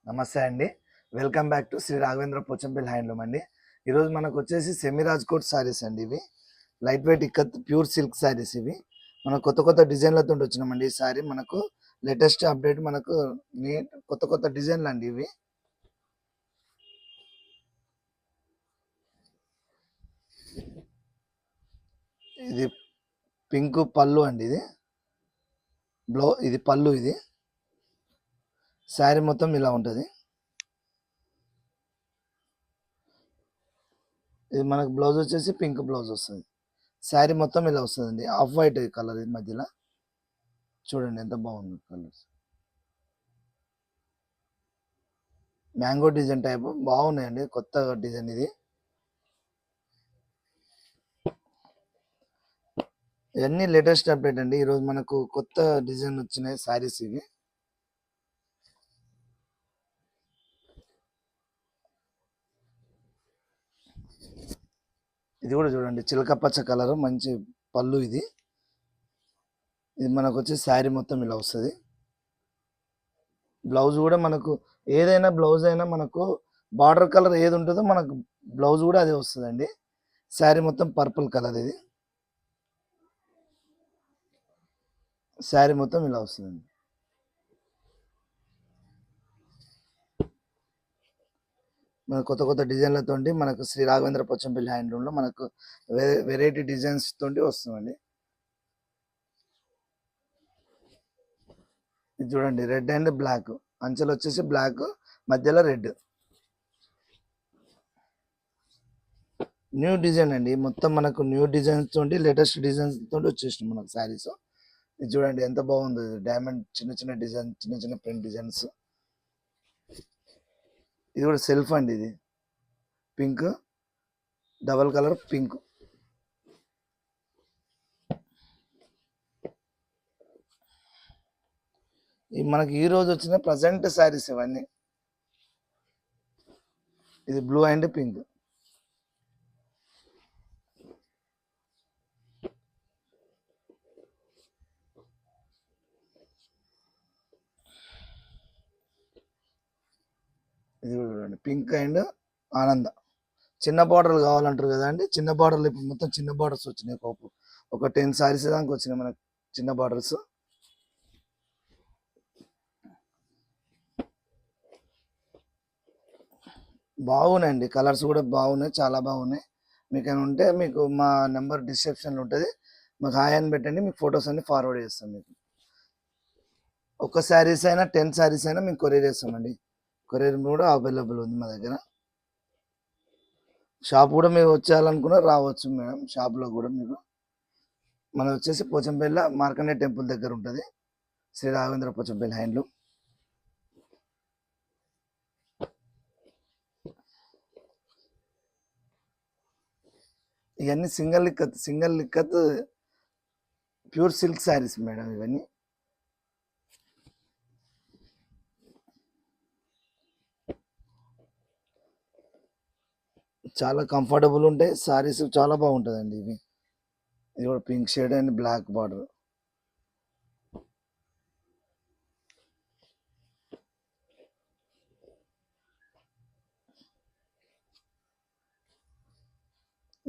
నమస్తే అండి. Welcome back to Shri Raghavendra Pochampally handloom అండి. ఈరోజు మనకు వచ్చేసి సెమీ రాజ్కోట్ సారీస్ అండి. ఇవి light weight ikat pure silk sarees. ఇవి మనకు కొత్త కొత్త డిజైన్లతో వచ్చినామండి. ఈ సారీ మనకు లేటెస్ట్ అప్డేట్, మనకు కొత్త కొత్త డిజైన్లు అండి. ఇవి ఇది పింక్ పళ్ళు అండి. ఇది పళ్ళు. ఇది శారీ మొత్తం ఇలా ఉంటుంది. ఇది మనకు బ్లౌజ్ వచ్చేసి పింక్ బ్లౌజ్ వస్తుంది. శారీ మొత్తం ఇలా వస్తుందండి. ఆఫ్ వైట్ కలర్ మధ్యలో చూడండి ఎంత బాగుంది. కలర్స్ మ్యాంగో డిజైన్ టైప్ బాగున్నాయండి. కొత్త డిజైన్ ఇది. ఇవన్నీ లేటెస్ట్ అప్డేట్ అండి. ఈరోజు మనకు కొత్త డిజైన్ వచ్చినాయి శారీస్. ఇవి ఇది కూడా చూడండి, చిలక పచ్చ కలర్ మంచి పళ్ళు. ఇది మనకు వచ్చి శారీ మొత్తం ఇలా వస్తుంది. బ్లౌజ్ కూడా మనకు ఏదైనా బ్లౌజ్ అయినా మనకు బార్డర్ కలర్ ఏది ఉంటుందో మనకు బ్లౌజ్ కూడా అదే వస్తుందండి. శారీ మొత్తం పర్పుల్ కలర్. ఇది శారీ మొత్తం ఇలా వస్తుందండి. మన కొత్త కొత్త డిజైన్లతో మనకు శ్రీ రాఘవేంద్ర పోచంపల్లి హ్యాండ్లూమ్లో మనకు వెరైటీ డిజైన్స్ తోటి వస్తుందండి. ఇది చూడండి, రెడ్ అండ్ బ్లాక్. అంచెలు వచ్చేసి బ్లాక్, మధ్యలో రెడ్. న్యూ డిజైన్ అండి. మొత్తం మనకు న్యూ డిజైన్స్ తోటి, లేటెస్ట్ డిజైన్స్ తోటి వచ్చేసినాయి మనకు శారీస్. ఇది చూడండి ఎంత బాగుంది. డైమండ్ చిన్న చిన్న డిజైన్, చిన్న చిన్న ప్రింట్ డిజైన్స్. ఇది కూడా సెల్ఫ్ అండి. ఇది పింక్, డబల్ కలర్ పింక్. మనకి ఈ రోజు వచ్చిన ప్రజెంట్ శారీస్ ఇవన్నీ. ఇది బ్లూ అండ్ పింక్. ఇది కూడా చూడండి, పింక్ అండ్ ఆనంద. చిన్న బార్డర్లు కావాలంటారు కదా అండి. చిన్న బార్డర్లు ఇప్పుడు మొత్తం చిన్న బార్డర్స్ వచ్చినాయి. ఒక 10 శారీస్ దాకా వచ్చినాయి మనకు చిన్న బార్డర్స్. బాగున్నాయండి. కలర్స్ కూడా బాగున్నాయి, చాలా బాగున్నాయి. మీకు ఏమైనా ఉంటే మీకు మా నెంబర్ డిస్క్రిప్షన్లో ఉంటుంది. మాకు హాయ్ అని పెట్టండి, మీకు ఫొటోస్ అన్ని ఫార్వర్డ్ చేస్తాం. మీకు ఒక శారీస్ అయినా 10 శారీస్ అయినా మేము కొరియర్ చేస్తామండి. కొరియర్ కూడా అవైలబుల్ ఉంది మా దగ్గర. షాప్ కూడా మీరు వచ్చేయాలనుకున్నా రావచ్చు మేడం. షాప్లో కూడా మీరు మనం వచ్చేసి పోచంపల్లి మార్కండే టెంపుల్ దగ్గర ఉంటుంది శ్రీ రాఘవేంద్ర పోచంపల్లి హ్యాండ్లూమ్. ఇవన్నీ సింగిల్ లిక్కత్ ప్యూర్ సిల్క్ శారీస్ మేడం. ఇవన్నీ చాలా కంఫర్టబుల్ ఉంటాయి. శారీస్ చాలా బాగుంటుందండి. ఇది కూడా pink shade and black border.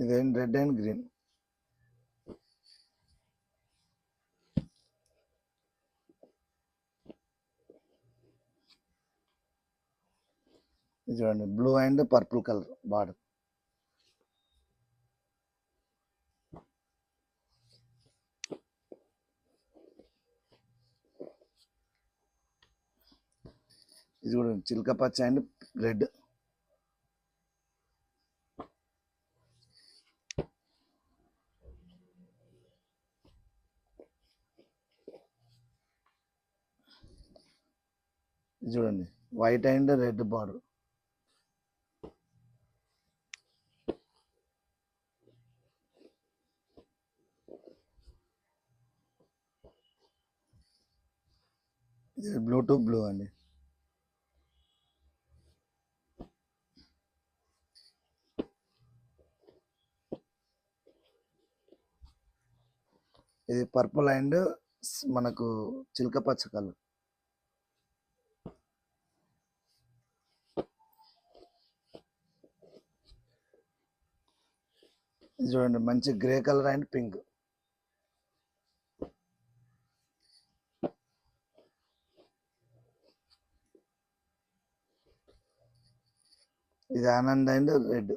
ఇది రెడ్ అండ్ గ్రీన్. ఇది చూడండి, blue and purple colour border. ఇది కూడా చిలక పచ్చ అండ్ రెడ్. ఇది చూడండి, వైట్ అండ్ రెడ్ బార్డర్. ఇది బ్లూ టు బ్లూ అండి. ఇది పర్పుల్ అండ్ మనకు చిలక పచ్చ కలర్. ఇది చూడండి మంచి గ్రే కలర్ అండ్ పింక్. ఇది ఆనంద్ అండ్ రెడ్.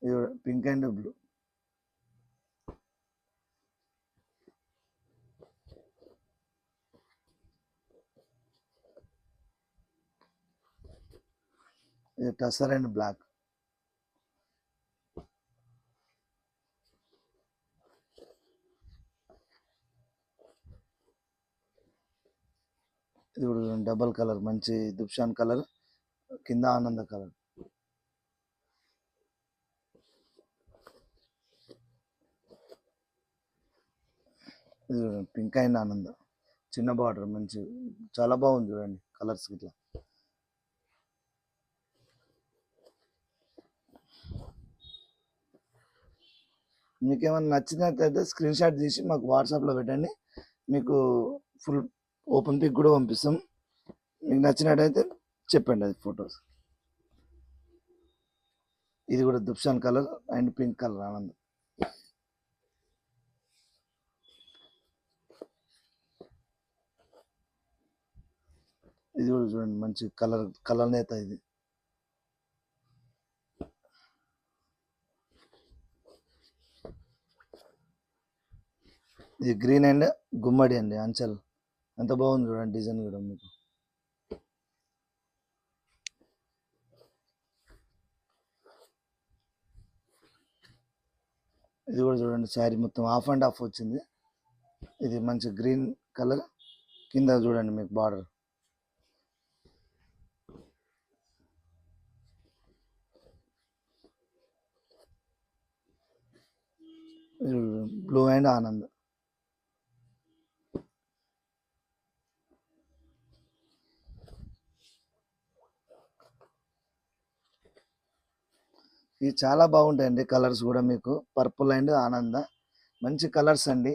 ఇది పింక్ అండ్ బ్లూ. ఇది టసర్ అండ్ బ్లాక్. ఇది కూడా డబల్ కలర్ మంచి దుప్షాన్ కలర్, కింద ఆనంద కలర్. ఇది పింక్ అండ్ ఆనంద, చిన్న బార్డర్ మంచి చాలా బాగుంది చూడండి కలర్స్ ఇట్లా. మీకు ఏమైనా నచ్చినట్లయితే స్క్రీన్ షాట్ తీసి మాకు వాట్సాప్లో పెట్టండి, మీకు ఫుల్ ఓపెన్ పిక్ కూడా పంపిస్తాం. మీకు నచ్చినట్టయితే చెప్పండి అది ఫొటోస్. ఇది కూడా దుప్షాన్ colour and pink colour Anand. ఇది కూడా చూడండి మంచి కలర్ నేత. ఇది గ్రీన్ అండ్ గుమ్మడి అండి, అంచల్. ఎంత బాగుంది చూడండి డిజైన్ కూడా మీకు. ఇది కూడా చూడండి శారీ మొత్తం హాఫ్ అండ్ హాఫ్ వచ్చింది. ఇది మంచి గ్రీన్ కలర్, కింద చూడండి మీకు బార్డర్. Blue and Anand. ఇవి చాలా బాగుంటాయండి కలర్స్ కూడా మీకు. పర్పుల్ అండ్ ఆనంద మంచి కలర్స్ అండి.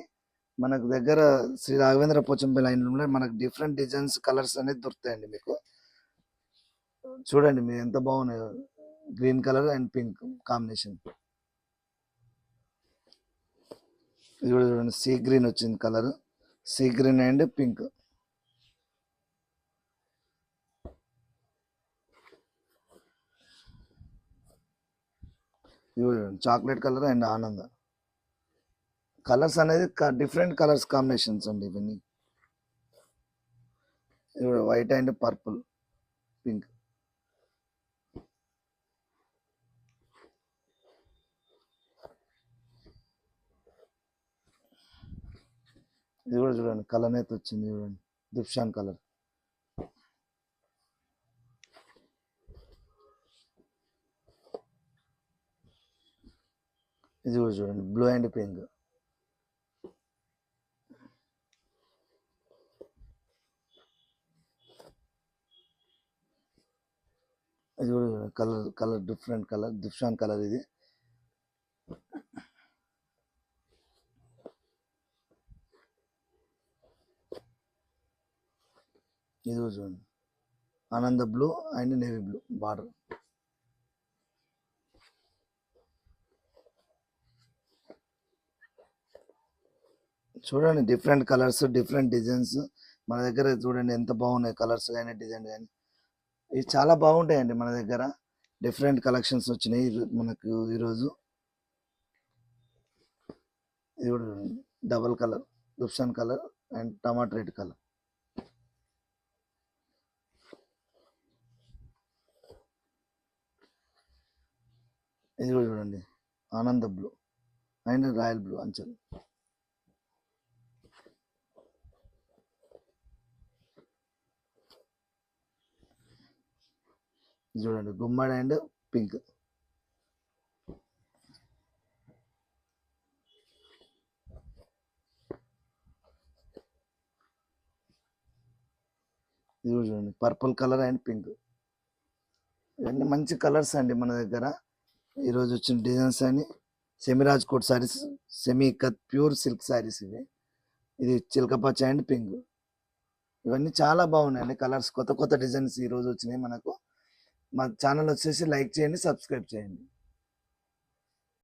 మనకు దగ్గర శ్రీ రాఘవేంద్ర పోచంపల్లి లైన్లో మనకు డిఫరెంట్ డిజైన్స్ కలర్స్ అనేది దొరుకుతాయండి మీకు. చూడండి మీరు ఎంత బాగున్నాయో, green colour and pink combination. ఇది కూడా చూడండి సీ గ్రీన్ వచ్చింది colour, sea green and pink. ఇది కూడా చాక్లెట్ కలర్ అండ్ ఆనంద. కలర్స్ అనేది డిఫరెంట్ కలర్స్ కాంబినేషన్స్ అండి ఇవన్నీ. ఇది కూడా వైట్ అండ్ పర్పుల్ పింక్. ఇది కూడా చూడండి కలర్ అయితే వచ్చింది చూడండి, దుప్షాన్ కలర్. ఇది కూడా చూడండి బ్లూ అండ్ పింక్. ఇది కూడా కలర్ డిఫరెంట్ కలర్, దుప్షాన్ కలర్. ఇది ఇది కూడా చూడండి ఆనంద blue and navy blue border. చూడండి డిఫరెంట్ కలర్స్, డిఫరెంట్ డిజైన్స్ మన దగ్గర. చూడండి ఎంత బాగున్నాయి కలర్స్ కానీ డిజైన్ కానీ. ఇవి చాలా బాగుంటాయండి మన దగ్గర. డిఫరెంట్ కలెక్షన్స్ వచ్చినాయి మనకు ఈరోజు. ఇది కూడా డబల్ కలర్, దుప్షాన్ కలర్ అండ్ టమాటా రెడ్ కలర్. ఇది కూడా చూడండి ఆనంద బ్లూ అండ్ రాయల్ బ్లూ అంచల్. చూడండి గుమ్మడి అండ్ పింక్. ఇది కూడా చూడండి పర్పుల్ కలర్ అండ్ పింక్. ఇవన్నీ మంచి కలర్స్ అండి మన దగ్గర ఈరోజు వచ్చిన డిజైన్స్ అని. సెమీ రాజ్కోట్ శారీస్, సెమీ కత్ ప్యూర్ సిల్క్ శారీస్ ఇవి. ఇది చిలకపచ్చ అండ్ పింక్. ఇవన్నీ చాలా బాగున్నాయండి కలర్స్. కొత్త కొత్త డిజైన్స్ ఈరోజు వచ్చినాయి మనకు. మా ఛానల్ వచ్చేసి లైక్ చేయండి, సబ్స్క్రైబ్ చేయండి.